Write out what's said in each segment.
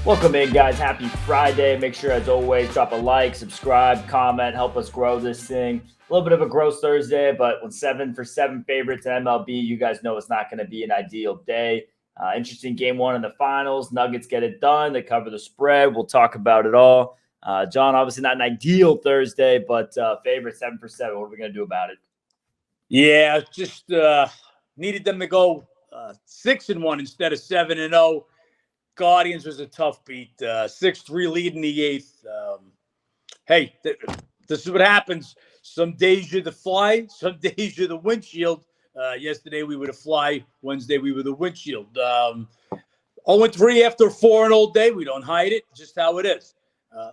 Welcome in, guys. Happy Friday. Make sure, as always, drop a like, subscribe, comment, help us grow this thing. A little bit of a gross Thursday, but with 7 for 7 favorites in MLB, you guys know it's not going to be an ideal day. Interesting game one in the finals. Nuggets get it done. They cover the spread. We'll talk about it all. John, obviously not an ideal Thursday, but favorite 7 for 7. What are we going to do about it? Yeah, just needed them to go 6-1 instead of 7-0. Guardians was a tough beat. 6-3 lead in the eighth. Hey, this is what happens. Some days you're the fly, some days you're the windshield. Yesterday we were the fly. Wednesday we were the windshield. 0-3 after a 4-0 day. We don't hide it. Just how it is.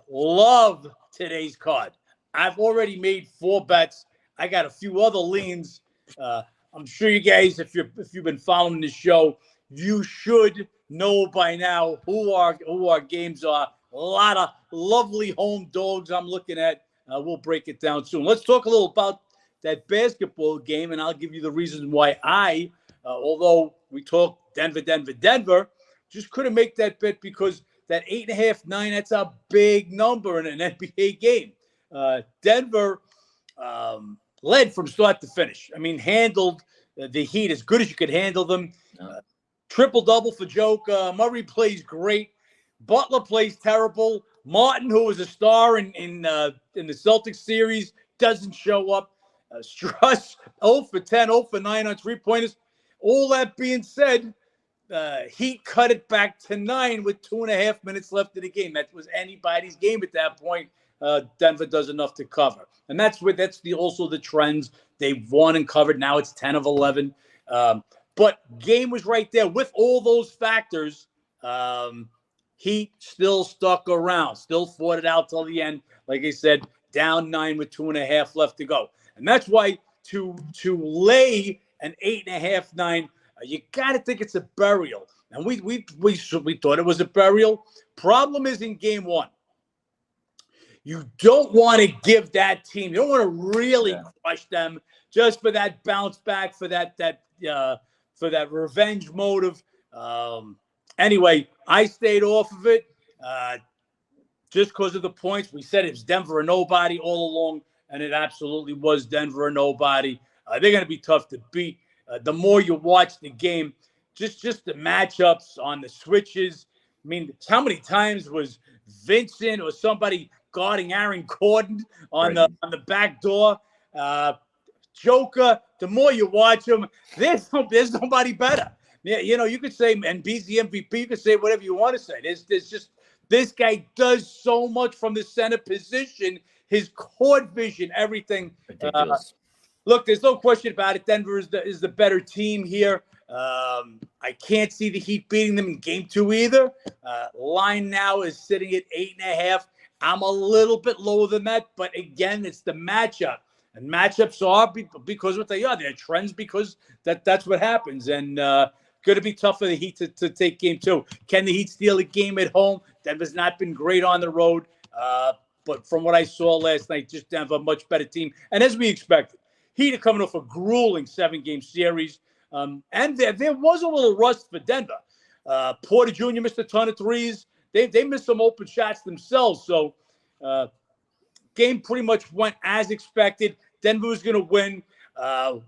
Love today's card. I've already made 4 bets. I got a few other leans. I'm sure you guys, if you've been following the show, you should know by now who our games are. A lot of lovely home dogs I'm looking at. We'll break it down soon. Let's talk a little about that basketball game, and I'll give you the reasons why although we talk Denver, just couldn't make that bet because that 8.5, 9, that's a big number in an NBA game. Denver led from start to finish. I mean, handled the Heat as good as you could handle them. Triple-double for Joker. Murray plays great. Butler plays terrible. Martin, who was a star in the Celtics series, doesn't show up. Struss, 0 for 10, 0 for 9 on three-pointers. All that being said, Heat cut it back to 9 with 2.5 minutes left in the game. That was anybody's game at that point. Denver does enough to cover. And that's also the trends. They've won and covered. Now it's 10 of 11. But game was right there. With all those factors, Heat still stuck around, still fought it out till the end. Like I said, down 9 with 2.5 left to go. And that's why to lay an 8.5, 9, you got to think it's a burial. And we thought it was a burial. Problem is in game one. You don't want to give that team, you don't want to really crush them just for that bounce back, for that revenge motive. Anyway, I stayed off of it just because of the points. We said it's Denver or nobody all along, and it absolutely was Denver or nobody. They're going to be tough to beat. The more you watch the game, just the matchups on the switches. I mean, how many times was Vincent or somebody guarding Aaron Gordon on the back door? Joker, the more you watch him, there's nobody better. Yeah, you could say, and B's the MVP, you could say whatever you want to say. There's just, this guy does so much from the center position, his court vision, everything. Ridiculous. Look, there's no question about it. Denver is the better team here. I can't see the Heat beating them in game 2 either. Line now is sitting at 8.5. I'm a little bit lower than that, but again, it's the matchup. And matchups are because what they are. They're trends because that's what happens. And going to be tough for the Heat to take game 2. Can the Heat steal a game at home? Denver's not been great on the road. But from what I saw last night, just Denver, a much better team. And as we expected, Heat are coming off a grueling 7-game series. And there was a little rust for Denver. Porter Jr. missed a ton of threes. They missed some open shots themselves. So game pretty much went as expected. Denver was going to win.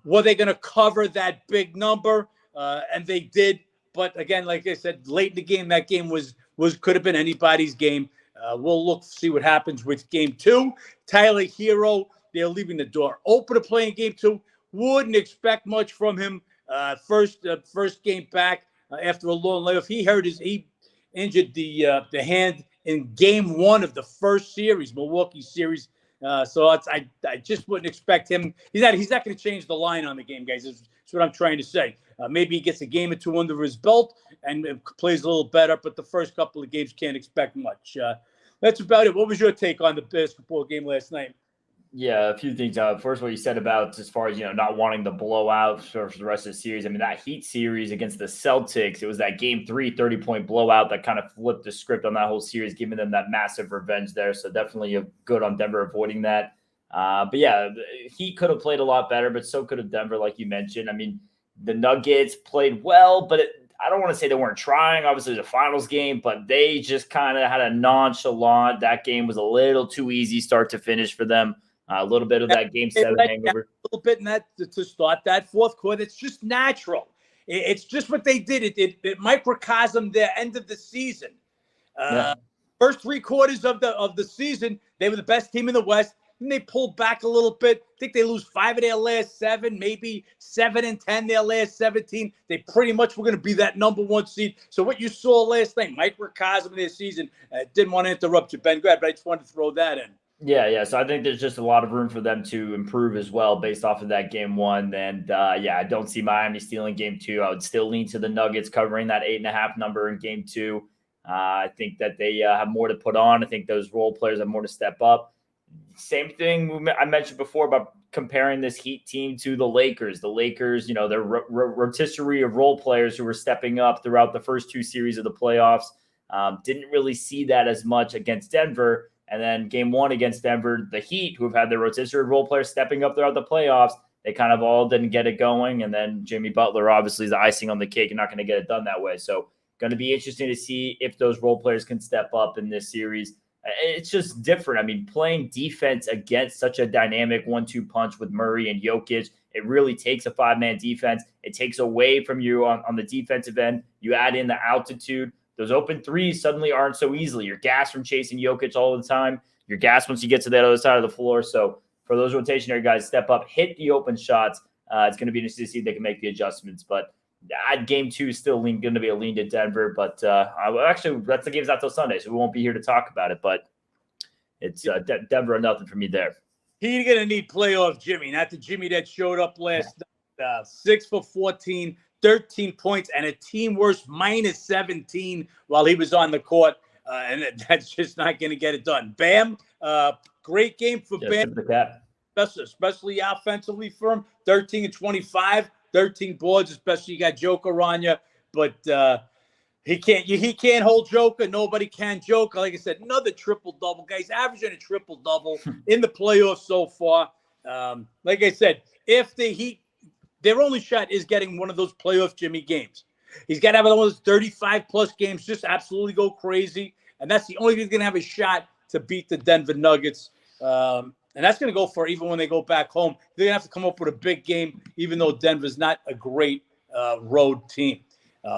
Were they going to cover that big number? And they did. But again, like I said, late in the game, that game could have been anybody's game. We'll see what happens with game 2. Tyler Hero, they're leaving the door open to play in game 2. Wouldn't expect much from him. First game back after a long layoff. He injured the hand in game 1 of the first series, Milwaukee series. So I just wouldn't expect him. He's not going to change the line on the game, guys. That's what I'm trying to say. Maybe he gets a game or 2 under his belt and plays a little better, but the first couple of games can't expect much. That's about it. What was your take on the basketball game last night? Yeah, a few things. First, what you said about as far as, not wanting the blowout for the rest of the series. I mean, that Heat series against the Celtics, it was that game 3 30-point blowout that kind of flipped the script on that whole series, giving them that massive revenge there. So definitely good on Denver avoiding that. But yeah, Heat could have played a lot better, but so could have Denver, like you mentioned. I mean, the Nuggets played well, but I don't want to say they weren't trying. Obviously, it was a finals game, but they just kind of had a nonchalant. That game was a little too easy start to finish for them. A little bit of that game 7 hangover. A little bit in that to start that fourth quarter. It's just natural. It's just what they did. It microcosm their end of the season. First 3 quarters of the season, they were the best team in the West. Then they pulled back a little bit. I think they lose 5 of their last 7, maybe 7 and 10 their last 17. They pretty much were going to be that number 1 seed. So what you saw last night, microcosm of their season. Didn't want to interrupt you, Ben. Go ahead, but I just wanted to throw that in. Yeah. So I think there's just a lot of room for them to improve as well based off of that game 1. And I don't see Miami stealing game 2. I would still lean to the Nuggets covering that 8.5 number in game 2. I think that they have more to put on. I think those role players have more to step up. Same thing I mentioned before about comparing this Heat team to the Lakers. The Lakers, their rotisserie of role players who were stepping up throughout the first 2 series of the playoffs. Didn't really see that as much against Denver. And then game 1 against Denver, the Heat, who have had their rotisserie of role players stepping up throughout the playoffs, they kind of all didn't get it going. And then Jimmy Butler obviously is the icing on the cake and not going to get it done that way. So going to be interesting to see if those role players can step up in this series. It's just different. I mean, playing defense against such a dynamic 1-2 punch with Murray and Jokic, it really takes a 5-man defense. It takes away from you on the defensive end. You add in the altitude. Those open threes suddenly aren't so easily. You're gassed from chasing Jokic all the time. You're gassed once you get to that other side of the floor. So for those rotationary guys, step up, hit the open shots. It's going to be interesting to see if they can make the adjustments. But game 2 is still going to be a lean to Denver. But actually, that's the game's not till Sunday, so we won't be here to talk about it. But it's Denver or nothing for me there. He's going to need playoff Jimmy, not the Jimmy that showed up last night. 6 for 14. 13 points and a team worst minus 17 while he was on the court. And that's just not going to get it done. Bam, great game for Bam, especially offensively for him. 13 and 25, 13 boards, especially you got Joker on you. But he can't hold Joker. Nobody can Joker. Like I said, another triple-double. Guys averaging a triple-double in the playoffs so far. Like I said, if the Heat, their only shot is getting one of those playoff Jimmy games. He's got to have one of those 35-plus games, just absolutely go crazy. And that's the only thing he's going to have a shot to beat the Denver Nuggets. And that's going to go for even when they go back home. They're going to have to come up with a big game, even though Denver's not a great road team.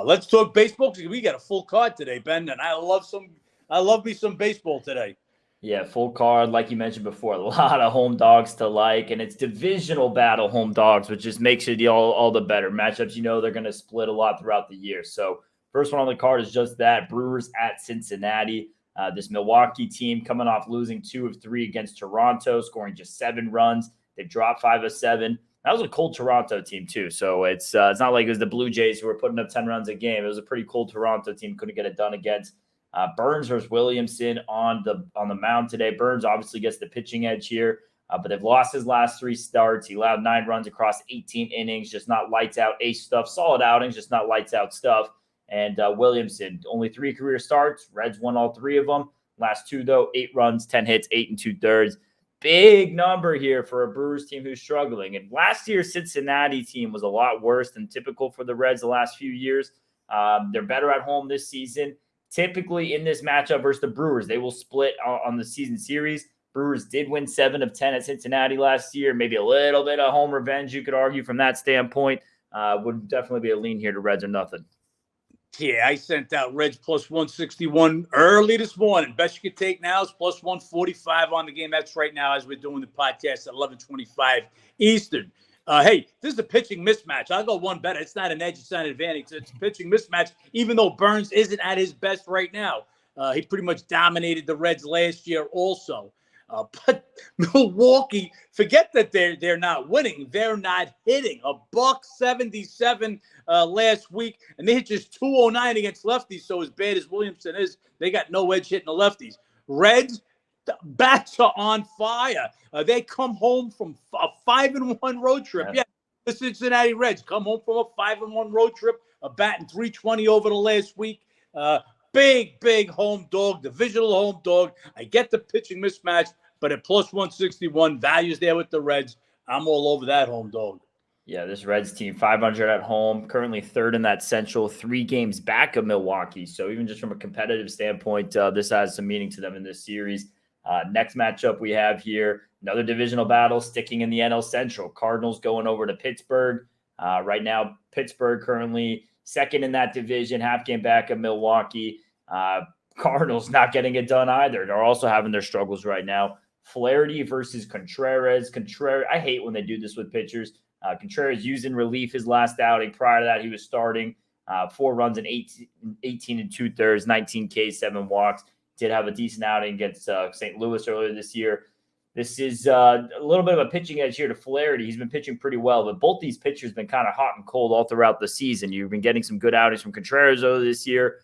Let's talk baseball because we got a full card today, Ben, and I love me some baseball today. Yeah, full card, like you mentioned before, a lot of home dogs to like, and it's divisional battle home dogs, which just makes it all the better. Matchups, they're going to split a lot throughout the year. So first one on the card is just that, Brewers at Cincinnati. This Milwaukee team coming off losing 2 of 3 against Toronto, scoring just 7 runs. They dropped 5 of 7. That was a cold Toronto team too. So it's not like it was the Blue Jays who were putting up 10 runs a game. It was a pretty cold Toronto team. Couldn't get it done against. Burns versus Williamson on the mound today. Burns obviously gets the pitching edge here, but they've lost his last 3 starts. He allowed 9 runs across 18 innings, just not lights out ace stuff. Solid outings, just not lights out stuff. And Williamson, only 3 career starts. Reds won all 3 of them. Last 2, though, 8 runs, 10 hits, 8 2/3. Big number here for a Brewers team who's struggling. And last year's Cincinnati team was a lot worse than typical for the Reds the last few years. They're better at home this season. Typically in this matchup versus the Brewers, they will split on the season series. Brewers did win 7 of 10 at Cincinnati last year. Maybe a little bit of home revenge, you could argue, from that standpoint. Would definitely be a lean here to Reds or nothing. Yeah, I sent out Reds plus 161 early this morning. Best you could take now is plus 145 on the game. That's right now as we're doing the podcast at 11:25 Eastern. Hey, this is a pitching mismatch. I'll go one better. It's not an edge, it's not an advantage. It's a pitching mismatch, even though Burns isn't at his best right now. He pretty much dominated the Reds last year also. But Milwaukee, forget that they're not winning. They're not hitting. $177 last week, and they hit just 209 against lefties. So as bad as Williamson is, they got no edge hitting the lefties. Reds, the bats are on fire. They come home from a 5-1 road trip. Yeah, the Cincinnati Reds come home from a 5-1 road trip, batting .320 over the last week. Big home dog, divisional home dog. I get the pitching mismatch, but at plus 161, values there with the Reds. I'm all over that home dog. Yeah, this Reds team, 500 at home, currently third in that Central, 3 games back of Milwaukee. So even just from a competitive standpoint, this has some meaning to them in this series. Next matchup we have here, another divisional battle sticking in the NL Central. Cardinals going over to Pittsburgh. Right now, Pittsburgh currently second in that division, half game back of Milwaukee. Cardinals not getting it done either. They're also having their struggles right now. Flaherty versus Contreras. Contreras, I hate when they do this with pitchers. Contreras used in relief his last outing. Prior to that, he was starting. 4 runs in 18 and 2/3, 19 Ks, 7 walks. Did have a decent outing against St. Louis earlier this year. This is a little bit of a pitching edge here to Flaherty. He's been pitching pretty well, but both these pitchers have been kind of hot and cold all throughout the season. You've been getting some good outings from Contreras earlier this year.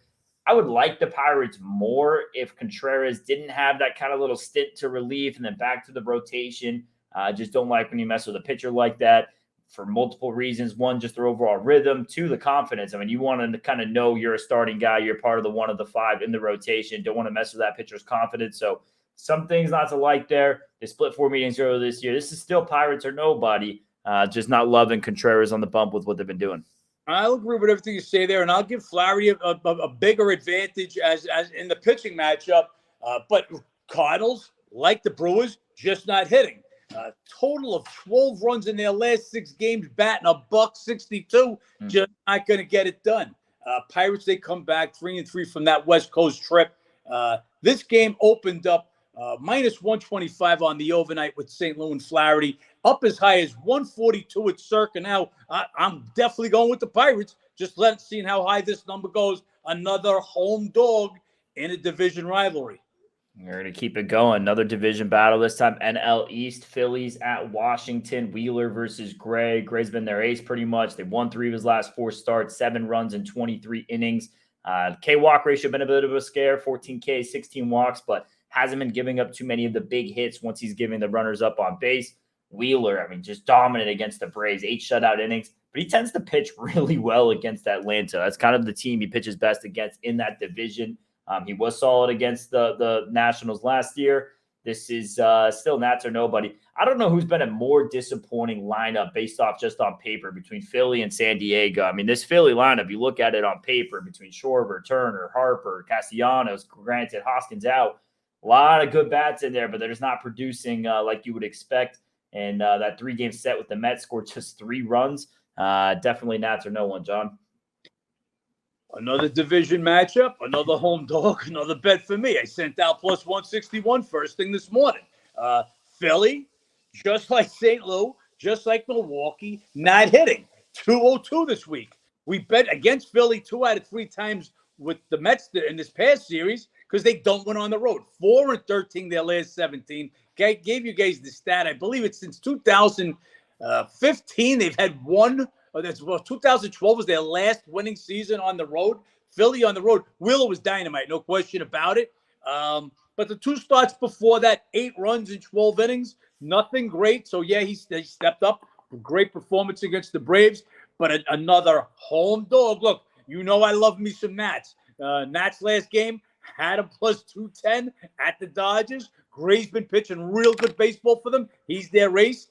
I would like the Pirates more if Contreras didn't have that kind of little stint to relief and then back to the rotation. I just don't like when you mess with a pitcher like that for multiple reasons. One, just their overall rhythm. 2, the confidence. I mean, you want to kind of know you're a starting guy. You're part of the 1 of the 5 in the rotation. Don't want to mess with that pitcher's confidence. So some things not to like there. They split 4 meetings earlier this year. This is still Pirates or nobody. Just not loving Contreras on the bump with what they've been doing. I'll agree with everything you say there, and I'll give Flaherty a bigger advantage as in the pitching matchup. But Cardinals, like the Brewers, just not hitting. Total of 12 runs in their last 6 games, batting $162. Just not going to get it done. Pirates, they come back 3-3 from that West Coast trip. This game opened up minus 125 on the overnight with St. Louis and Flaherty, up as high as 142 at Circa. Now, I'm definitely going with the Pirates. Just seeing how high this number goes. Another home dog in a division rivalry. We're going to keep it going. Another division battle this time. NL East, Phillies at Washington. Wheeler versus Gray. Gray's been their ace pretty much. They won 3 of his last 4 starts, 7 runs in 23 innings. K-walk ratio been a bit of a scare, 14 Ks, 16 walks, but hasn't been giving up too many of the big hits once he's giving the runners up on base. Wheeler, I mean, just dominant against the Braves, 8 shutout innings, but he tends to pitch really well against Atlanta. That's kind of the team he pitches best against in that division. He was solid against the Nationals last year. This is still Nats or nobody. I don't know who's been a more disappointing lineup based off just on paper between Philly and San Diego. I mean, this Philly lineup, you look at it on paper between Schwarber, Turner, Harper, Castellanos, granted Hoskins out. A lot of good bats in there, but they're just not producing like you would expect. And that 3-game set with the Mets scored just 3 runs. Definitely Nats or no one, John. Another division matchup, another home dog, another bet for me. I sent out plus 161 first thing this morning. Philly, just like St. Louis, just like Milwaukee, not hitting. 202 this week. We bet against Philly 2 out of 3 times with the Mets in this past series because they don't win on the road. 4-13 their last 17. Gave you guys the stat. I believe it's since 2015 they've had one. 2012 was their last winning season on the road. Philly on the road. Wheeler was dynamite, no question about it. But the 2 starts before that, 8 runs in 12 innings, nothing great. So, yeah, he stepped up. Great performance against the Braves. But another home dog. Look, you know I love me some Nats. Nats last game had a plus 210 at the Dodgers. Gray's been pitching real good baseball for them. He's their ace.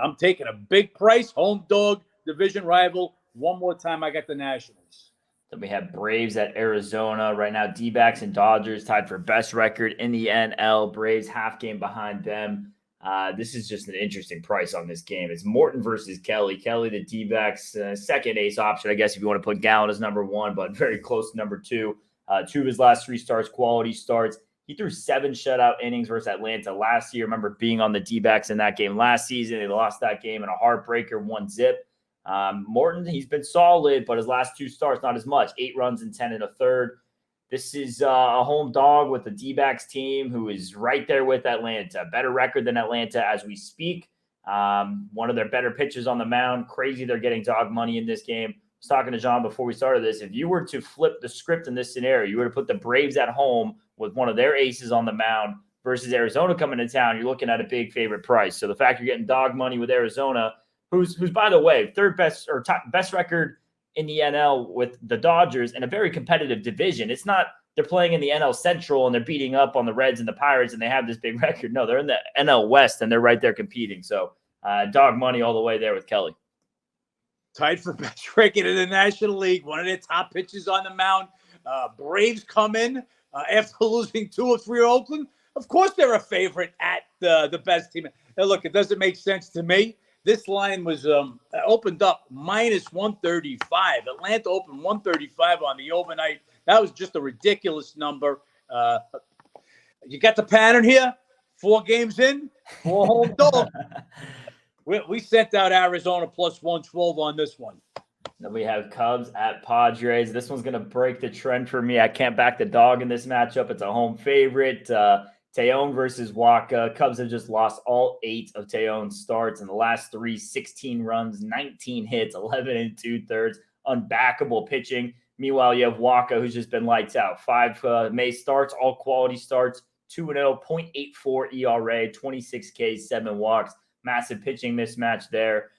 I'm taking a big price. Home dog. Division rival. One more time, I got the Nationals. Then we have Braves at Arizona. Right now, D-backs and Dodgers tied for best record in the NL. Braves half game behind them. This is just an interesting price on this game. It's Morton versus Kelly. Kelly, the D-backs second ace option, I guess, if you want to put Gallen as number 1, but very close to number 2. 2 of his last 3 starts, quality starts. He threw 7 shutout innings versus Atlanta last year. Remember being on the D-backs in that game last season. They lost that game in a heartbreaker, 1-0. Morton, he's been solid, but his last 2 starts, not as much. 8 runs in 10 1/3. This is a home dog with the D-backs team who is right there with Atlanta. Better record than Atlanta as we speak. One of their better pitchers on the mound. Crazy they're getting dog money in this game. I was talking to John before we started this. If you were to flip the script in this scenario, you were to put the Braves at home with one of their aces on the mound versus Arizona coming to town, you're looking at a big favorite price. So the fact you're getting dog money with Arizona, who's by the way, third best or top best record in the NL with the Dodgers in a very competitive division. It's not they're playing in the NL Central and they're beating up on the Reds and the Pirates and they have this big record. No, they're in the NL West and they're right there competing. So dog money all the way there with Kelly. tied for best record in the National League. One of their top pitchers on the mound. Braves come in after losing 2-3 to Oakland. Of course, they're a favorite at the best team. Now, look, it doesn't make sense to me. This line was opened up minus 135. Atlanta opened 135 on the overnight. That was just a ridiculous number. You got the pattern here. 4 games in, 4 home dogs. We sent out Arizona plus 112 on this one. Then we have Cubs at Padres. This one's going to break the trend for me. I can't back the dog in this matchup. It's a home favorite. Tejon versus Waka. Cubs have just lost all 8 of Tejon's starts in the last 3, 16 runs, 19 hits, 11 2/3, unbackable pitching. Meanwhile, you have Waka, who's just been lights out. 5 May starts, all quality starts, 2-0, 0.84 ERA, 26 Ks, 7 walks. Massive pitching mismatch there.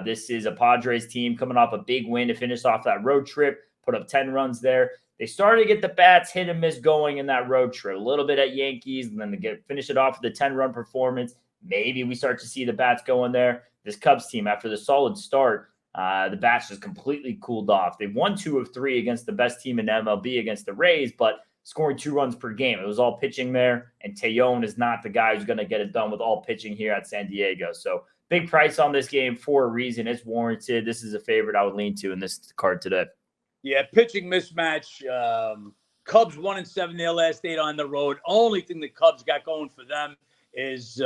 This is a Padres team coming off a big win to finish off that road trip, put up 10 runs there. They started to get the bats hit and miss going in that road trip. A little bit at Yankees, and then to finish it off with a 10-run performance. Maybe we start to see the bats going there. This Cubs team, after the solid start, the bats just completely cooled off. They won 2 of 3 against the best team in MLB against the Rays, but scoring 2 runs per game. It was all pitching there, and Tejon is not the guy who's going to get it done with all pitching here at San Diego. So big price on this game for a reason. It's warranted. This is a favorite I would lean to in this card today. Yeah, pitching mismatch. Cubs 1-7 their last 8 on the road. Only thing the Cubs got going for them is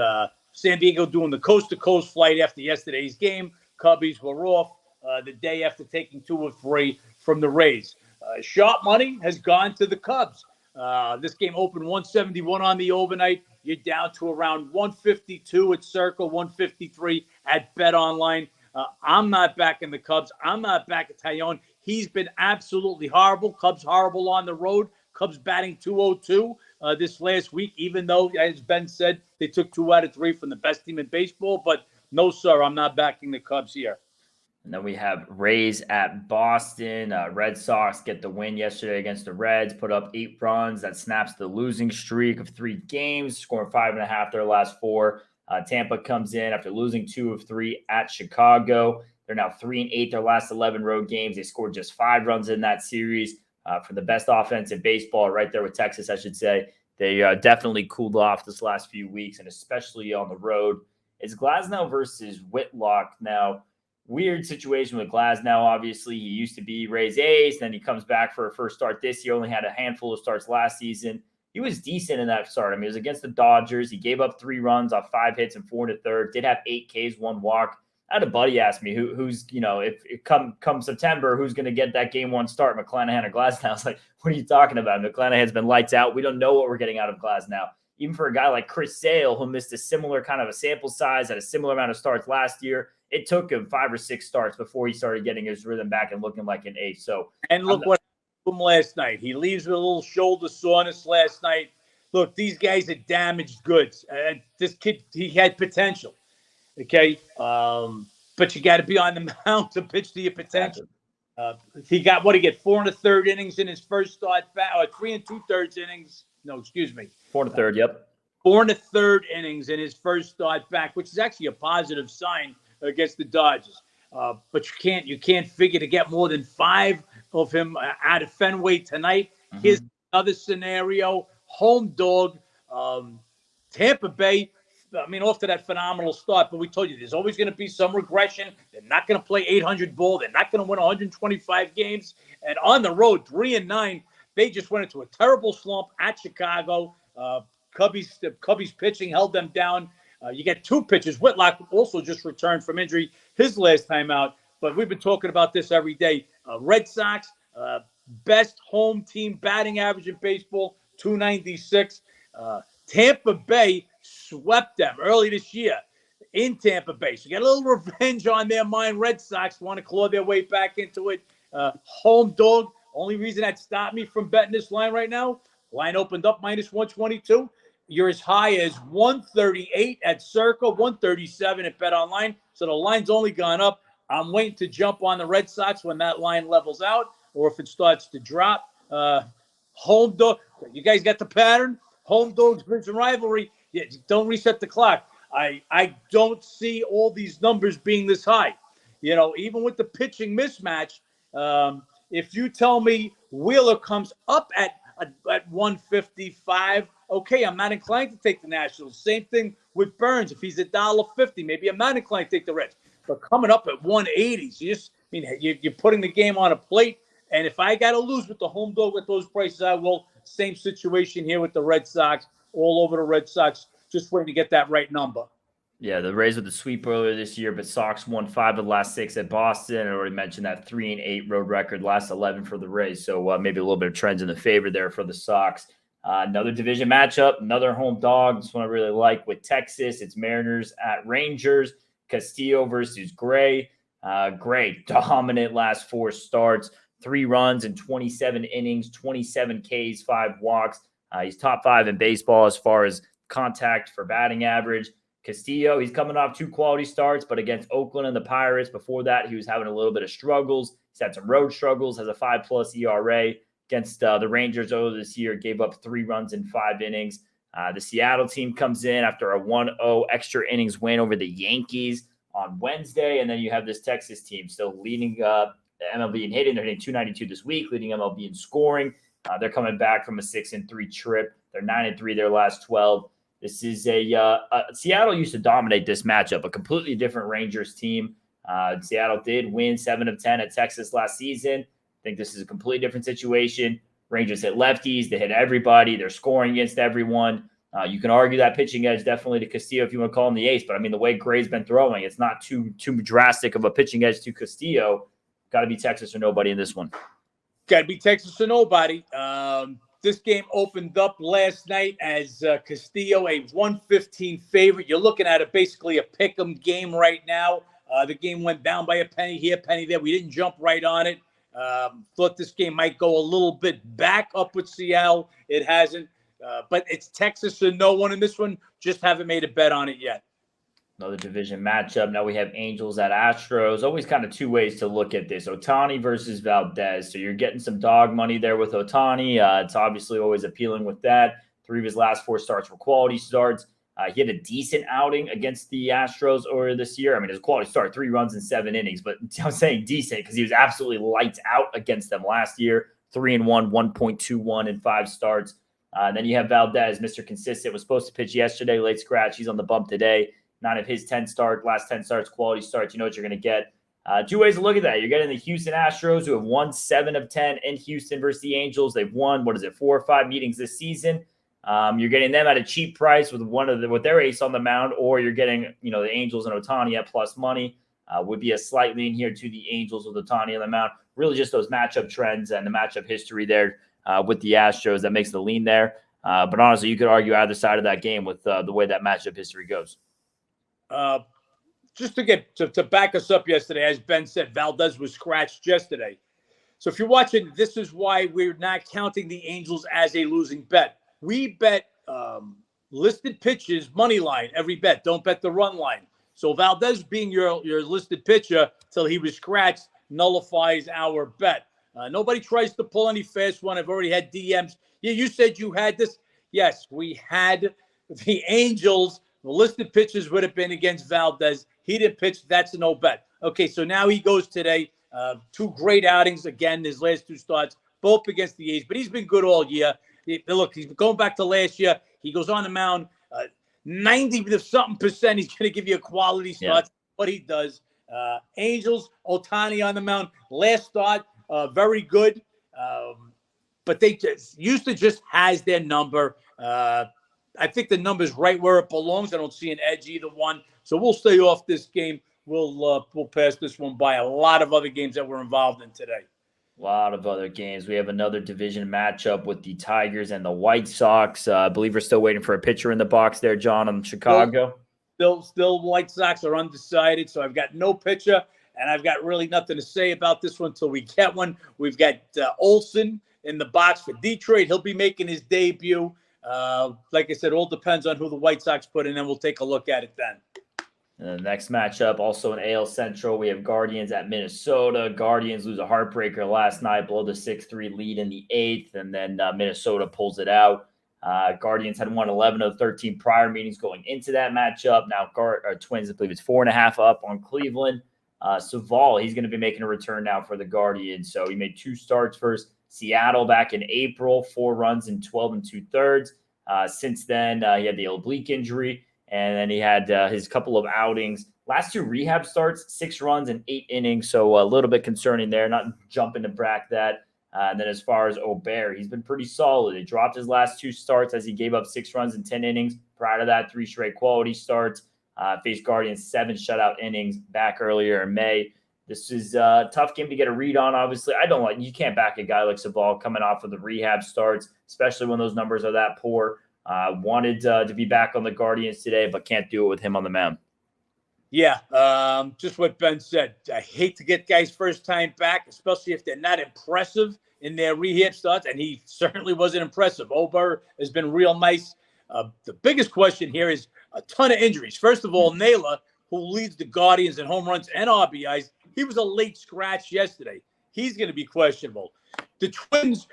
San Diego doing the coast-to-coast flight after yesterday's game. Cubbies were off the day after taking 2 of 3 from the Rays. Sharp money has gone to the Cubs. This game opened 171 on the overnight. You're down to around 152 at Circle, 153 at Bet Online. I'm not backing the Cubs. I'm not backing Tejon. He's been absolutely horrible. Cubs horrible on the road. Cubs batting 202 this last week, even though, as Ben said, they took 2 out of 3 from the best team in baseball. But no, sir, I'm not backing the Cubs here. And then we have Rays at Boston. Red Sox get the win yesterday against the Reds, put up 8 runs. That snaps the losing streak of 3 games, scoring 5.5 their last 4. Tampa comes in after losing 2 of 3 at Chicago. They're now 3-8 their last 11 road games. They scored just 5 runs in that series for the best offense in baseball, right there with Texas, I should say. They definitely cooled off this last few weeks, and especially on the road. It's Glasnow versus Whitlock. Now, weird situation with Glasnow. Obviously, he used to be Rays ace. Then he comes back for a first start this year. Only had a handful of starts last season. He was decent in that start. I mean, it was against the Dodgers. He gave up 3 runs off 5 hits and 4 1/3. Did have 8 Ks, 1 walk. I had a buddy ask me who's, if it come September, who's going to get that game 1 start, McClanahan or Glasnow? I was like, what are you talking about? McClanahan's been lights out. We don't know what we're getting out of Glasnow. Even for a guy like Chris Sale, who missed a similar kind of a sample size, had a similar amount of starts last year, it took him 5 or 6 starts before he started getting his rhythm back and looking like an ace. So, and look what happened last night. He leaves with a little shoulder soreness last night. Look, these guys are damaged goods. This kid, he had potential. Okay. But you got to be on the mound to pitch to your potential. He got 4 1/3 innings in his first start back, or 3 2/3 innings. No, excuse me. 4 1/3, yep. 4 1/3 innings in his first start back, which is actually a positive sign against the Dodgers. But you can't figure to get more than 5 of him out of Fenway tonight. Mm-hmm. Here's another scenario. Home dog, Tampa Bay. I mean, off to that phenomenal start, but we told you there's always going to be some regression. They're not going to play 800 ball. They're not going to win 125 games. And on the road, 3-9, they just went into a terrible slump at Chicago. Cubbies pitching held them down. You get 2 pitchers. Whitlock also just returned from injury his last time out. But we've been talking about this every day. Red Sox, best home team batting average in baseball, 296. Tampa Bay swept them early this year in Tampa Bay. So you got a little revenge on their mind. Red Sox want to claw their way back into it. Home dog. Only reason that stopped me from betting this line right now, line opened up minus 122. You're as high as 138 at Circle, 137 at Bet Online. So the line's only gone up. I'm waiting to jump on the Red Sox when that line levels out or if it starts to drop. Home dog. You guys got the pattern? Home dogs, Crimson rivalry. Yeah, don't reset the clock. I don't see all these numbers being this high. Even with the pitching mismatch, if you tell me Wheeler comes up at 155, okay, I'm not inclined to take the Nationals. Same thing with Burns. If he's $1.50, maybe I'm not inclined to take the Reds. But coming up at 180, you're putting the game on a plate. And if I got to lose with the home dog with those prices, I will. Same situation here with the Red Sox, all over the Red Sox, just waiting to get that right number. Yeah, the Rays with the sweep earlier this year, but Sox won 5 of the last 6 at Boston. I already mentioned that 3-8 road record, last 11 for the Rays. So maybe a little bit of trends in the favor there for the Sox. Another division matchup, another home dog. This one I really like with Texas. It's Mariners at Rangers. Castillo versus Gray. Gray, dominant last 4 starts, 3 runs in 27 innings, 27 Ks, 5 walks. He's top 5 in baseball as far as contact for batting average. Castillo, he's coming off 2 quality starts, but against Oakland and the Pirates. Before that, he was having a little bit of struggles. He's had some road struggles, has a 5+ ERA. Against the Rangers earlier this year, gave up 3 runs in 5 innings. The Seattle team comes in after a 1-0 extra innings win over the Yankees on Wednesday. And then you have this Texas team still leading MLB in hitting. They're hitting 292 this week, leading MLB in scoring. They're coming back from a 6-3 trip. They're 9-3 their last 12. This is Seattle used to dominate this matchup, a completely different Rangers team. Seattle did win 7 of 10 at Texas last season. I think this is a completely different situation. Rangers hit lefties. They hit everybody. They're scoring against everyone. You can argue that pitching edge definitely to Castillo if you want to call him the ace. But, I mean, the way Gray's been throwing, it's not too drastic of a pitching edge to Castillo. Got to be Texas or nobody in this one. Got to be Texas or nobody. This game opened up last night as Castillo, a 115 favorite. You're looking at basically a pick-em game right now. The game went down by a penny here, penny there. We didn't jump right on it. Thought this game might go a little bit back up with Seattle. It hasn't. But it's Texas or no one in this one. Just haven't made a bet on it yet. Another division matchup. Now we have Angels at Astros. Always kind of 2 ways to look at this. Ohtani versus Valdez. So you're getting some dog money there with Ohtani. It's obviously always appealing with that. 3 of his last 4 starts were quality starts. He had a decent outing against the Astros earlier this year. I mean, it was a quality start, 3 runs in 7 innings. But I'm saying decent because he was absolutely lights out against them last year. 3-1, 1.21 in 5 starts. And then you have Valdez, Mr. Consistent, was supposed to pitch yesterday, late scratch. He's on the bump today. 9 of his last 10 starts, quality starts. You know what you're going to get. 2 ways to look at that. You're getting the Houston Astros, who have won 7 of 10 in Houston versus the Angels. They've won, 4 or 5 meetings this season. You're getting them at a cheap price with their ace on the mound, or you're getting the Angels and Ohtani at plus money. Would be a slight lean here to the Angels with Ohtani on the mound. Really just those matchup trends and the matchup history there with the Astros that makes the lean there. But honestly, you could argue either side of that game with the way that matchup history goes. Just to back us up yesterday, as Ben said, Valdez was scratched yesterday. So if you're watching, this is why we're not counting the Angels as a losing bet. We bet listed pitches, money line, every bet. Don't bet the run line. So Valdez being your listed pitcher till he was scratched nullifies our bet. Nobody tries to pull any fast one. I've already had DMs. Yeah, you said you had this. Yes, we had the Angels. The listed pitches would have been against Valdez. He didn't pitch. That's a no bet. Okay, so now he goes today. 2 great outings again, his last 2 starts, both against the A's. But he's been good all year. Look, he's going back to last year. He goes on the mound. 90-something%, he's going to give you a quality start. Yeah. What he does. Angels, Ohtani on the mound. Last start, very good. But they Houston just has their number. I think the number's right where it belongs. I don't see an edge either one. So we'll stay off this game. We'll pass this one by. A lot of other games that we're involved in today. A lot of other games. We have another division matchup with the Tigers and the White Sox. I believe we're still waiting for a pitcher in the box there, John, on Chicago. Still White Sox are undecided, so I've got no pitcher, and I've got really nothing to say about this one until we get one. We've got Olsen in the box for Detroit. He'll be making his debut. Like I said, all depends on who the White Sox put in, and we'll take a look at it then. And the next matchup, also in AL Central, we have Guardians at Minnesota. Guardians lose a heartbreaker last night, blow the 6-3 lead in the 8th, and then Minnesota pulls it out. Guardians had won 11 of 13 prior meetings going into that matchup. Now, Twins, I believe it's 4.5 up on Cleveland. Savall, he's going to be making a return now for the Guardians. So he made 2 starts versus Seattle back in April, 4 runs in 12 2/3. Since then, he had the oblique injury, and then he had his couple of outings. Last 2 rehab starts, 6 runs in 8 innings. So a little bit concerning there, not jumping to back that. And then as far as Aubert, he's been pretty solid. He dropped his last 2 starts as he gave up 6 runs in 10 innings. Prior to that, 3 straight quality starts. Faced Guardians 7 shutout innings back earlier in May. This is a tough game to get a read on, obviously. You can't back a guy like Savall coming off of the rehab starts, especially when those numbers are that poor. Wanted to be back on the Guardians today, but can't do it with him on the mound. Yeah, just what Ben said. I hate to get guys first time back, especially if they're not impressive in their rehab starts, and he certainly wasn't impressive. Ober has been real nice. The biggest question here is a ton of injuries. First of all, Naylor, who leads the Guardians in home runs and RBIs, he was a late scratch yesterday. He's going to be questionable. The Twins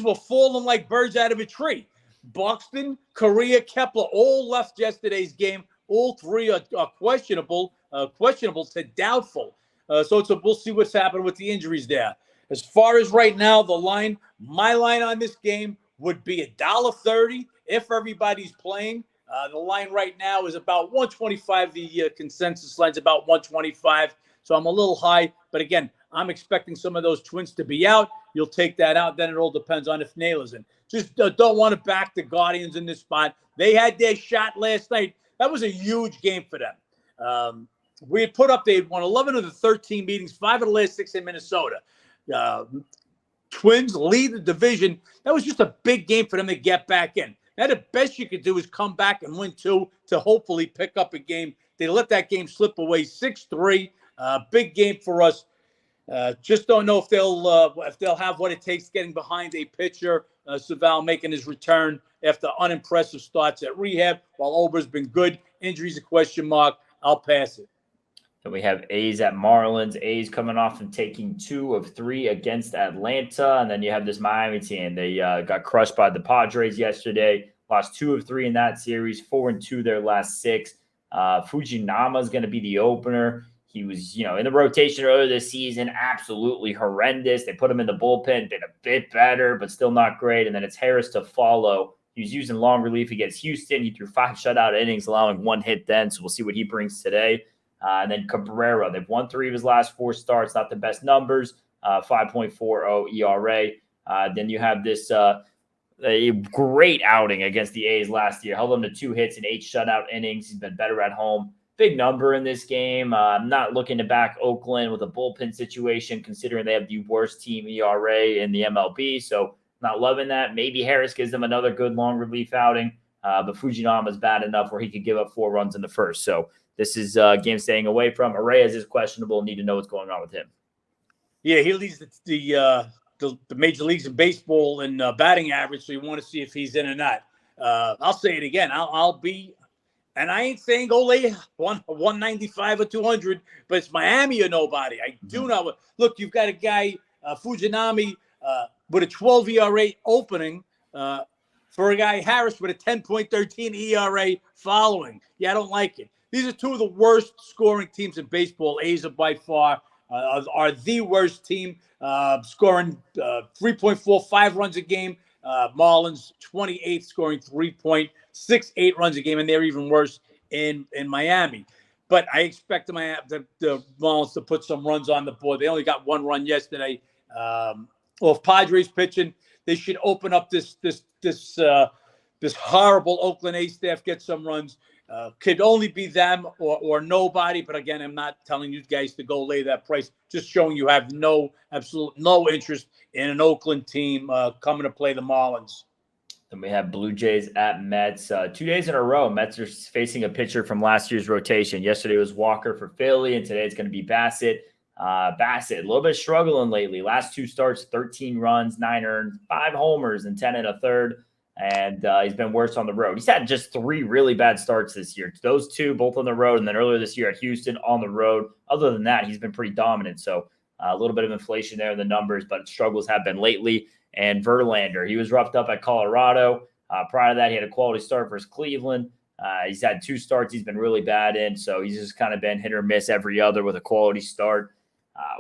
were falling like birds out of a tree. Buxton, Correa, Kepler all left yesterday's game. All 3 are questionable to doubtful. So we'll see what's happening with the injuries there. As far as right now, my line on this game would be $1.30 if everybody's playing. The line right now is about 125. The consensus line's about 125. So I'm a little high. But again, I'm expecting some of those Twins to be out. You'll take that out. Then it all depends on if Naylor's in. Just don't want to back the Guardians in this spot. They had their shot last night. That was a huge game for them. We had they had won 11 of the 13 meetings, 5 of the last 6 in Minnesota. Twins lead the division. That was just a big game for them to get back in. Now, the best you could do is come back and win 2 to hopefully pick up a game. They let that game slip away 6-3. Big game for us. Just don't know if they'll have what it takes getting behind a pitcher. Savall making his return after unimpressive starts at rehab, while Ober's been good. Injuries a question mark. I'll pass it. Then we have A's at Marlins. A's coming off and taking 2 of 3 against Atlanta. And then you have this Miami team. They got crushed by the Padres yesterday. Lost 2 of 3 in that series, 4-2 their last 6. Fujinama is going to be the opener. He was, in the rotation earlier this season, absolutely horrendous. They put him in the bullpen, been a bit better, but still not great. And then it's Harris to follow. He was using long relief against Houston. He threw 5 shutout innings, allowing 1 hit then. So we'll see what he brings today. And then Cabrera, they've won 3 of his last 4 starts. Not the best numbers, 5.40 ERA. Then you have this a great outing against the A's last year. Held them to 2 hits and 8 shutout innings. He's been better at home. Big number in this game. I'm not looking to back Oakland with a bullpen situation, considering they have the worst team ERA in the MLB. So not loving that. Maybe Harris gives them another good long relief outing. But Fujinama is bad enough where he could give up 4 runs in the first. So this is a game staying away from. Arraez is questionable. Need to know what's going on with him. Yeah, he leads the major leagues in baseball in batting average, so you want to see if he's in or not. I'll say it again. I'll be, and I ain't saying go lay 195 or 200, but it's Miami or nobody. I do not. Look, you've got a guy, Fujinami, with a 12 ERA opening for a guy, Harris, with a 10.13 ERA following. Yeah, I don't like it. These are 2 of the worst scoring teams in baseball. A's are by far are the worst team, scoring 3.45 runs a game. Marlins 28th, scoring 3.68 runs a game, and they're even worse in Miami. But I expect the Marlins to put some runs on the board. They only got 1 run yesterday. If Padres pitching, they should open up this horrible Oakland A's staff, get some runs. Could only be them or nobody. But again, I'm not telling you guys to go lay that price. Just showing you have absolute no interest in an Oakland team coming to play the Marlins. Then we have Blue Jays at Mets. 2 days in a row, Mets are facing a pitcher from last year's rotation. Yesterday was Walker for Philly, and today it's going to be Bassett. Bassett, a little bit struggling lately. Last 2 starts, 13 runs, 9 earned, 5 homers, and 10 1/3. And he's been worse on the road. He's had just 3 really bad starts this year. Those 2, both on the road, and then earlier this year at Houston on the road. Other than that, he's been pretty dominant. So a little bit of inflation there in the numbers, but struggles have been lately. And Verlander, he was roughed up at Colorado. Prior to that, he had a quality start versus Cleveland. He's had 2 starts he's been really bad in, so he's just kind of been hit or miss every other with a quality start.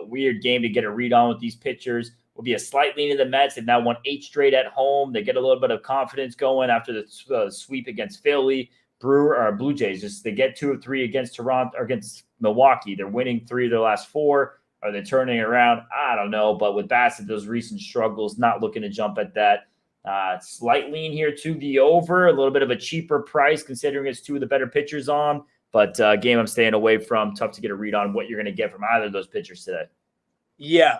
Weird game to get a read on with these pitchers. Will be a slight lean to the Mets. They've now won 8 straight at home. They get a little bit of confidence going after the sweep against Philly. Blue Jays, they get 2 of 3 against Toronto or against Milwaukee. They're winning 3 of their last 4. Are they turning around? I don't know. But with Bassett, those recent struggles, not looking to jump at that. Slight lean here to the over, a little bit of a cheaper price considering it's 2 of the better pitchers on. But game I'm staying away from. Tough to get a read on what you're going to get from either of those pitchers today. Yeah,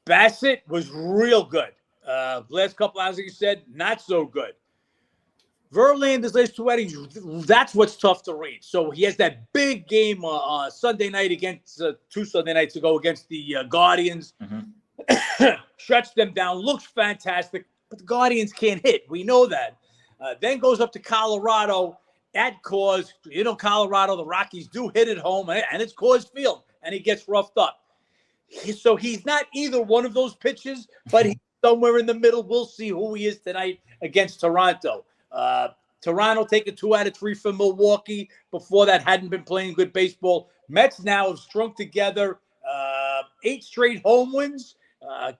Bassett was real good. Last couple hours, like you said, not so good. Verlander's last 2 outings, that's what's tough to read. So he has that big game Sunday night against 2 Sunday nights ago against the Guardians. Shuts them down, looks fantastic, but the Guardians can't hit. We know that. Then goes up to Colorado at Coors. Colorado, the Rockies do hit at home, and it's Coors Field, and he gets roughed up. So he's not either one of those pitches, but he's somewhere in the middle. We'll see who he is tonight against Toronto. Toronto taking 2 out of 3 from Milwaukee. Before that, hadn't been playing good baseball. Mets now have strung together 8 straight home wins.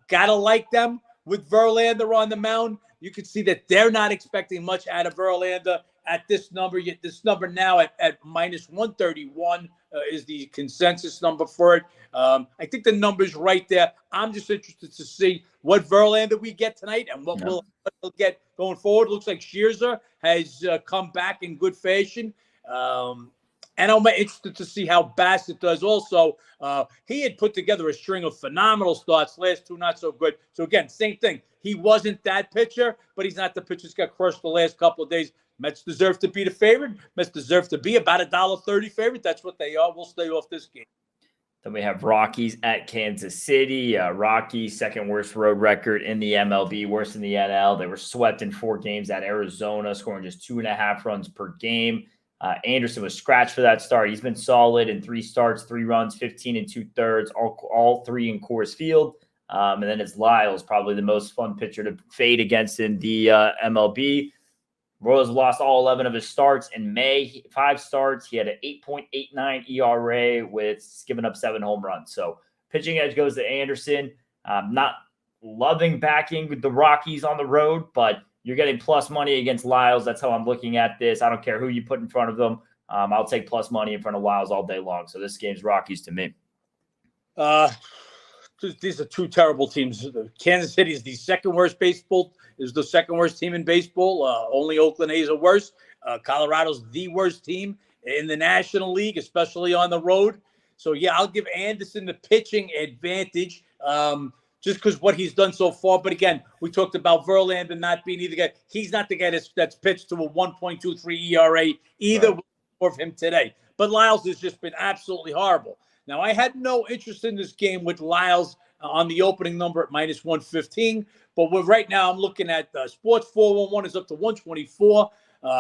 Gotta like them with Verlander on the mound. You can see that they're not expecting much out of Verlander at this number. Yet this number now at minus 131 is the consensus number for it. I think the number's right there. I'm just interested to see what Verlander we get tonight and what we'll get going forward. Looks like Scherzer has come back in good fashion. And I'm interested to see how Bassett does also. He had put together a string of phenomenal starts. Last 2 not so good. So, again, same thing. He wasn't that pitcher, but he's not the pitcher that's got crushed the last couple of days. Mets deserve to be the favorite. Mets deserve to be about $1.30 favorite. That's what they are. We'll stay off this game. Then we have Rockies at Kansas City. Rockies, second worst road record in the MLB, worst in the NL. They were swept in 4 games at Arizona, scoring just 2.5 runs per game. Anderson was scratched for that start. He's been solid in 3 starts, 3 runs, 15 2/3, all 3 in Coors Field. And then it's Lyles, probably the most fun pitcher to fade against in the MLB. Royals lost all 11 of his starts in May. 5 starts. He had an 8.89 ERA with giving up 7 home runs. So pitching edge goes to Anderson. Not loving backing with the Rockies on the road, but you're getting plus money against Lyles. That's how I'm looking at this. I don't care who you put in front of them. I'll take plus money in front of Lyles all day long. So this game's Rockies to me. These are 2 terrible teams. Kansas City is the second worst team in baseball. Only Oakland A's are worse. Colorado's the worst team in the National League, especially on the road. So, yeah, I'll give Anderson the pitching advantage just because what he's done so far. But, again, we talked about Verlander not being either guy. He's not the guy that's pitched to a 1.23 ERA either. Right. Of him today. But Lyles has just been absolutely horrible. Now, I had no interest in this game with Lyles on the opening number at minus 115. But right now, I'm looking at Sports 411 is up to 124.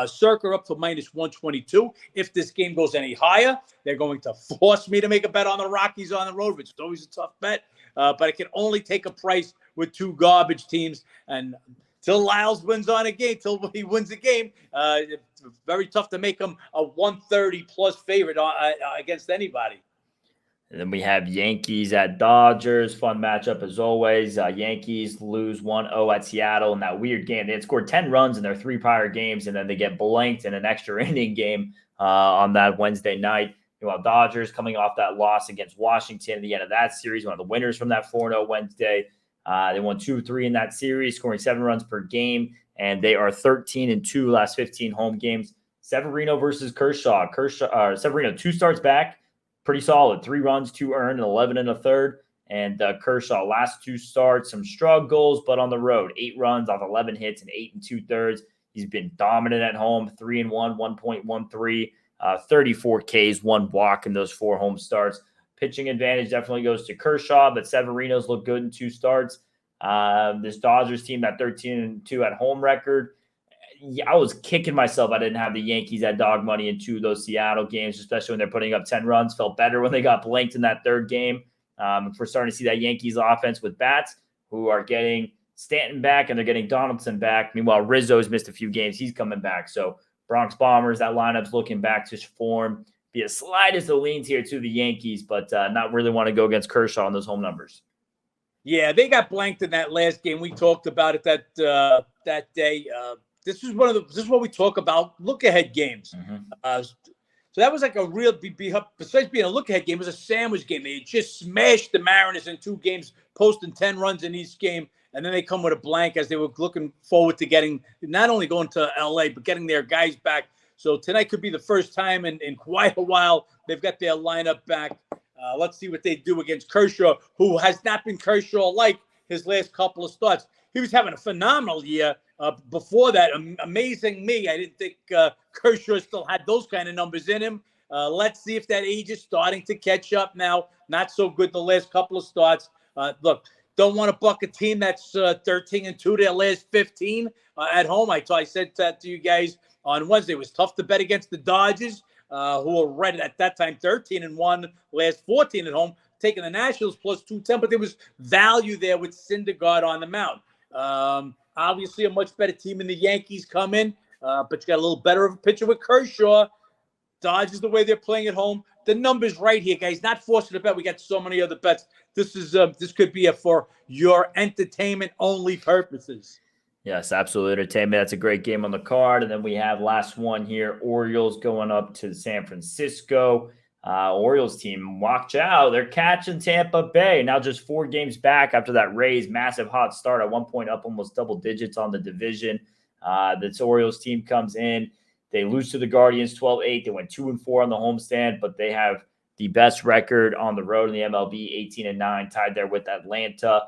Circa up to minus 122. If this game goes any higher, they're going to force me to make a bet on the Rockies on the road, which is always a tough bet. But I can only take a price with 2 garbage teams. And till Lyles wins on a game, till he wins a game, it's very tough to make him a 130-plus favorite against anybody. And then we have Yankees at Dodgers. Fun matchup as always. Yankees lose 1-0 at Seattle in that weird game. They had scored 10 runs in their 3 prior games, and then they get blanked in an extra inning game on that Wednesday night. Meanwhile, Dodgers coming off that loss against Washington at the end of that series, one of the winners from that 4-0 Wednesday. They won 2-3 in that series, scoring 7 runs per game, and they are 13-2 last 15 home games. Severino versus Kershaw. Severino 2 starts back. Pretty solid. 3 runs, 2 earned, and 11 1/3. And Kershaw, last 2 starts, some struggles, but on the road, 8 runs off 11 hits and 8 2/3. He's been dominant at home, 3-1, 1.13, 34 Ks, 1 walk in those 4 home starts. Pitching advantage definitely goes to Kershaw, but Severino's looked good in 2 starts. This Dodgers team, that 13-2 at home record. I was kicking myself I didn't have the Yankees at dog money in 2 of those Seattle games, especially when they're putting up 10 runs. Felt better when they got blanked in that 3rd game. We're starting to see that Yankees offense with bats who are getting Stanton back and they're getting Donaldson back. Meanwhile, Rizzo's missed a few games. He's coming back. So Bronx Bombers, that lineup's looking back to form. Be a slightest of leans here to the Yankees, but not really want to go against Kershaw on those home numbers. Yeah, they got blanked in that last game. We talked about it that day. This is what we talk about look ahead games. So that was like a real, besides being a look ahead game, it was a sandwich game. They just smashed the Mariners in 2 games, posting 10 runs in each game. And then they come with a blank as they were looking forward to getting, not only going to LA, but getting their guys back. So tonight could be the first time in quite a while they've got their lineup back. Let's see what they do against Kershaw, who has not been Kershaw-like his last couple of starts. He was having a phenomenal year before that. Amazing me. I didn't think Kershaw still had those kind of numbers in him. Let's see if that age is starting to catch up now. Not so good the last couple of starts. Look, don't want to buck a team that's 13-2 their last 15 at home. I said that to you guys on Wednesday. It was tough to bet against the Dodgers, who were right at that time 13-1, last 14 at home, taking the Nationals plus 210. But there was value there with Syndergaard on the mound. Obviously, a much better team than the Yankees come in, but you got a little better of a pitcher with Kershaw. Dodgers the way they're playing at home. The numbers right here, guys. Not forcing to bet. We got so many other bets. This could be for your entertainment only purposes. Yes, absolutely entertainment. That's a great game on the card. And then we have last one here, Orioles going up to San Francisco. Orioles team, watch out. They're catching Tampa Bay. Now just 4 games back after that Rays massive hot start. At one point up almost double digits on the division. This Orioles team comes in. They lose to the Guardians 12-8. They went 2-4 on the homestand, but they have the best record on the road in the MLB, 18-9, tied there with Atlanta.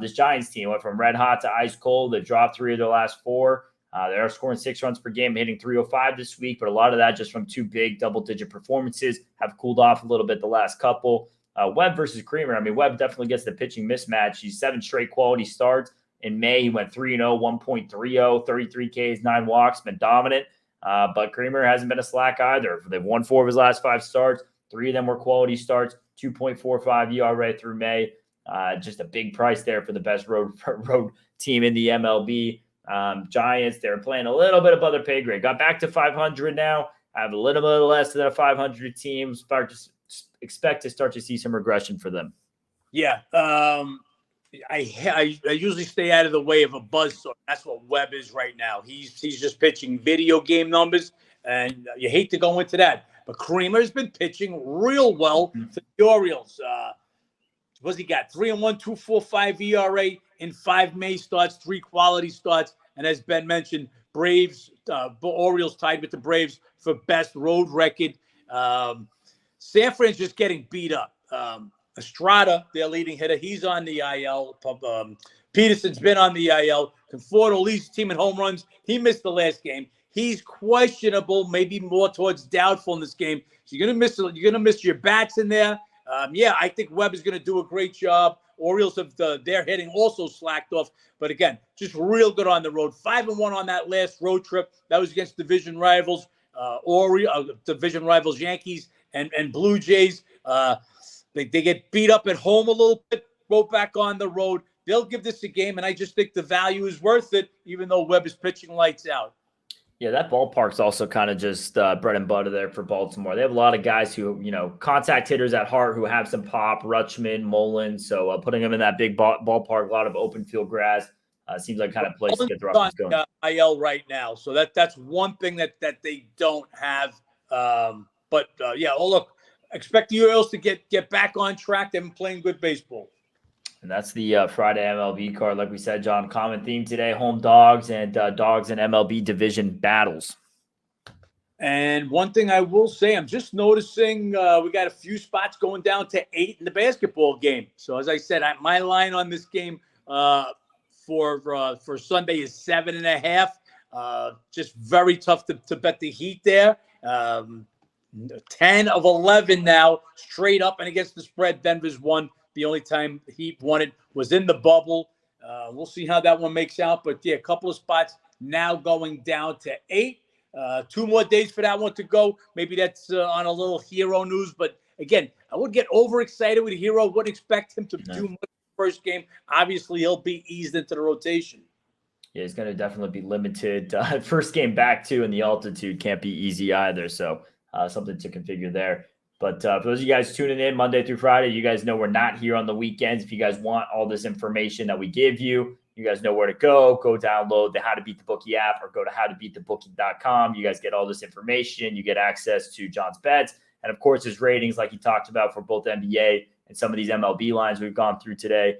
This Giants team went from red hot to ice cold. They dropped 3 of their last 4. They are scoring 6 runs per game, hitting 305 this week, but a lot of that just from 2 big double-digit performances. Have cooled off a little bit the last couple. Webb versus Creamer. I mean, Webb definitely gets the pitching mismatch. He's 7 straight quality starts. In May, he went 3-0, 1.30, 33 Ks, 9 walks, been dominant. But Creamer hasn't been a slack either. They've won 4 of his last 5 starts. 3 of them were quality starts, 2.45 ERA through May. Just a big price there for the best road team in the MLB. Giants, they're playing a little bit above their pay grade. Got back to 500 now. I have a little bit less than a 500 team. Expect to start to see some regression for them. Yeah. I usually stay out of the way of a buzzsaw. That's what Webb is right now. He's just pitching video game numbers, and you hate to go into that. But Creamer's been pitching real well for the Orioles. What's he got? 3-1, 2.45 ERA in 5 May starts, 3 quality starts. And as Ben mentioned, Braves, Orioles tied with the Braves for best road record. San Fran's just getting beat up. Estrada, their leading hitter, he's on the IL. Peterson's been on the IL. Conforto leads the team in home runs. He missed the last game. He's questionable, maybe more towards doubtful in this game. So you're gonna miss your bats in there. I think Webb is going to do a great job. Orioles have their hitting also slacked off, but again, just real good on the road. 5-1 on that last road trip. That was against division rivals, division rivals Yankees and Blue Jays. They get beat up at home a little bit. Go back on the road. They'll give this a game, and I just think the value is worth it, even though Webb is pitching lights out. Yeah, that ballpark's also kind of just bread and butter there for Baltimore. They have a lot of guys who, contact hitters at heart who have some pop, Rutschman, Mullins. So putting them in that big ballpark, a lot of open field grass, seems like kind of place to get the offense going. IL right now, so that's one thing that they don't have. Look, expect the Orioles to get back on track. They've been playing good baseball. And that's the Friday MLB card. Like we said, John, common theme today, home dogs and dogs and MLB division battles. And one thing I will say, I'm just noticing we got a few spots going down to 8 in the basketball game. So as I said, my line on this game for Sunday is 7.5. Just very tough to bet the Heat there. 10 of 11 now, straight up and against the spread. Denver's won. The only time Heat won it was in the bubble. We'll see how that one makes out. But, yeah, a couple of spots now going down to 8. 2 more days for that one to go. Maybe that's on a little Hero news. But, again, I would get overexcited with Hero. Wouldn't expect him to do much in the first game. Obviously, he'll be eased into the rotation. Yeah, he's going to definitely be limited. First game back too, and the altitude can't be easy either. So something to configure there. But for those of you guys tuning in Monday through Friday, you guys know we're not here on the weekends. If you guys want all this information that we give you, you guys know where to go. Go download the How to Beat the Bookie app or go to howtobeatthebookie.com. You guys get all this information. You get access to John's bets. And of course, his ratings, like he talked about for both NBA and some of these MLB lines we've gone through today.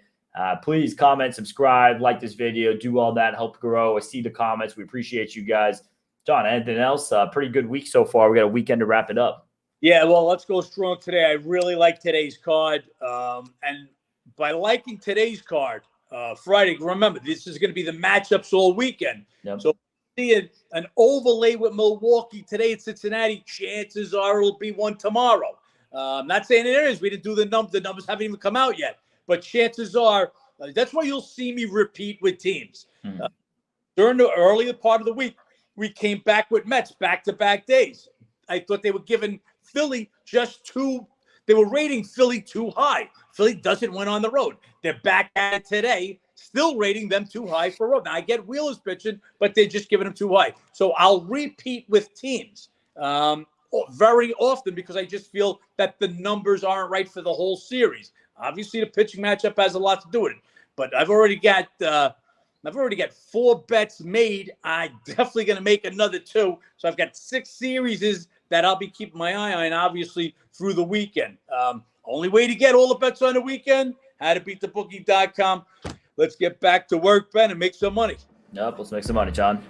Please comment, subscribe, like this video, do all that, help grow. I see the comments. We appreciate you guys. John, anything else? Pretty good week so far. We got a weekend to wrap it up. Yeah, well, let's go strong today. I really like today's card. And by liking today's card, Friday, remember, this is going to be the matchups all weekend. Yep. So see an overlay with Milwaukee today at Cincinnati. Chances are it'll be one tomorrow. Not saying it is. We didn't do the numbers. The numbers haven't even come out yet. But chances are, that's why you'll see me repeat with teams. During the earlier part of the week, we came back with Mets back-to-back days. I thought they were giving Philly they were rating Philly too high. Philly doesn't win on the road. They're back at it today, still rating them too high for road. Now, I get Wheeler's pitching, but they're just giving them too high. So I'll repeat with teams very often because I just feel that the numbers aren't right for the whole series. Obviously, the pitching matchup has a lot to do with it, but I've already got 4 bets made. I'm definitely going to make another 2. So I've got 6 series that I'll be keeping my eye on, obviously, through the weekend. Only way to get all the bets on the weekend, howtobeatthebookie.com. Let's get back to work, Ben, and make some money. Yep, let's make some money, John.